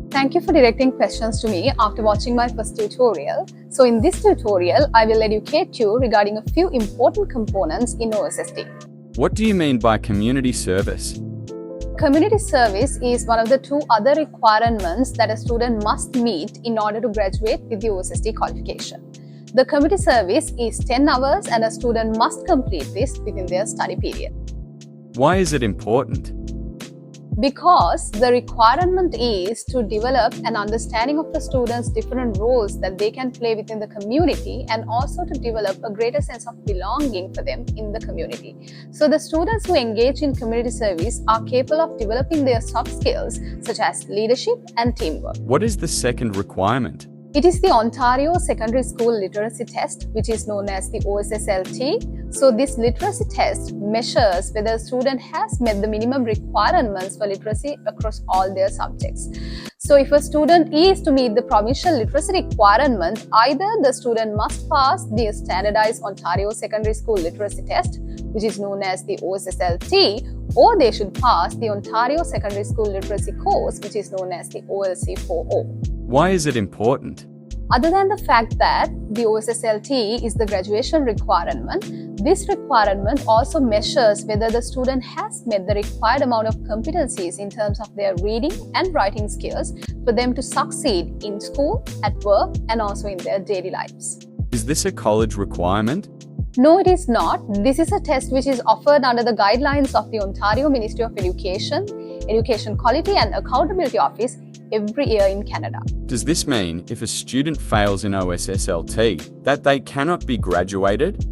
Thank you for directing questions to me after watching my first tutorial. So in this tutorial, I will educate you regarding a few important components in OSSD. What do you mean by community service? Community service is one of the two other requirements that a student must meet in order to graduate with the OSSD qualification. The community service is 10 hours and a student must complete this within their study period. Why is it important? Because the requirement is to develop an understanding of the students' different roles that they can play within the community and also to develop a greater sense of belonging for them in the community. So the students who engage in community service are capable of developing their soft skills such as leadership and teamwork. What is the second requirement? It is the Ontario Secondary School Literacy Test, which is known as the OSSLT. So this literacy test measures whether a student has met the minimum requirements for literacy across all their subjects. So if a student is to meet the provincial literacy requirement, either the student must pass the standardized Ontario Secondary School Literacy Test, which is known as the OSSLT, or they should pass the Ontario Secondary School Literacy course, which is known as the OLC4O. Why is it important? Other than the fact that the OSSLT is the graduation requirement, this requirement also measures whether the student has met the required amount of competencies in terms of their reading and writing skills for them to succeed in school, at work, and also in their daily lives. Is this a college requirement? No, it is not. This is a test which is offered under the guidelines of the Ontario Ministry of Education, Education Quality and Accountability Office every year in Canada. Does this mean if a student fails in OSSLT that they cannot be graduated?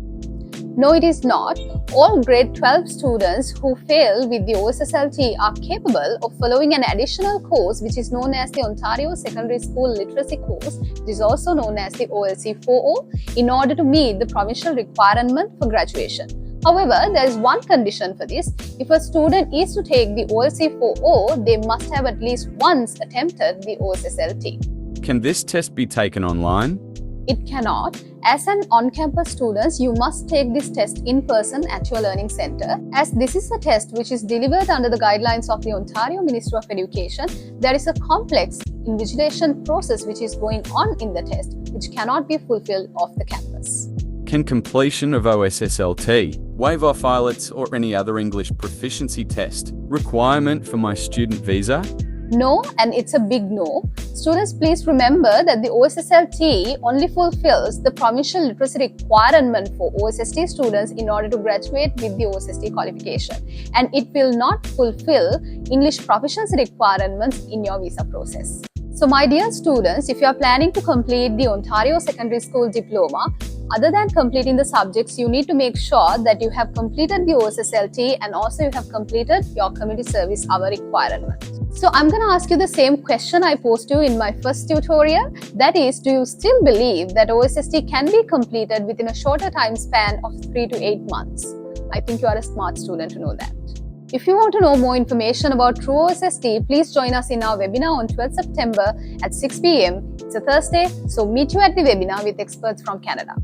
No, it is not. All grade 12 students who fail with the OSSLT are capable of following an additional course which is known as the Ontario Secondary School Literacy course, which is also known as the OLC4O, in order to meet the provincial requirement for graduation. However, there is one condition for this. If a student is to take the OLC4O, they must have at least once attempted the OSSLT. Can this test be taken online? It cannot. As an on-campus student, you must take this test in person at your learning center. As this is a test which is delivered under the guidelines of the Ontario Ministry of Education, there is a complex invigilation process which is going on in the test, which cannot be fulfilled off the campus. Can completion of OSSLT, waive off IELTS or any other English proficiency test requirement for my student visa? No, and it's a big no. Students, please remember that the OSSLT only fulfills the provincial literacy requirement for OSSD students in order to graduate with the OSSD qualification, and it will not fulfill English proficiency requirements in your visa process. So my dear students, if you are planning to complete the Ontario Secondary School Diploma, other than completing the subjects, you need to make sure that you have completed the OSSLT and also you have completed your community service hour requirement. So I'm going to ask you the same question I posed to you in my first tutorial. That is, do you still believe that OSSD can be completed within a shorter time span of 3 to 8 months? I think you are a smart student to know that. If you want to know more information about True OSSD, please join us in our webinar on 12th September at 6 p.m. It's a Thursday, so meet you at the webinar with experts from Canada.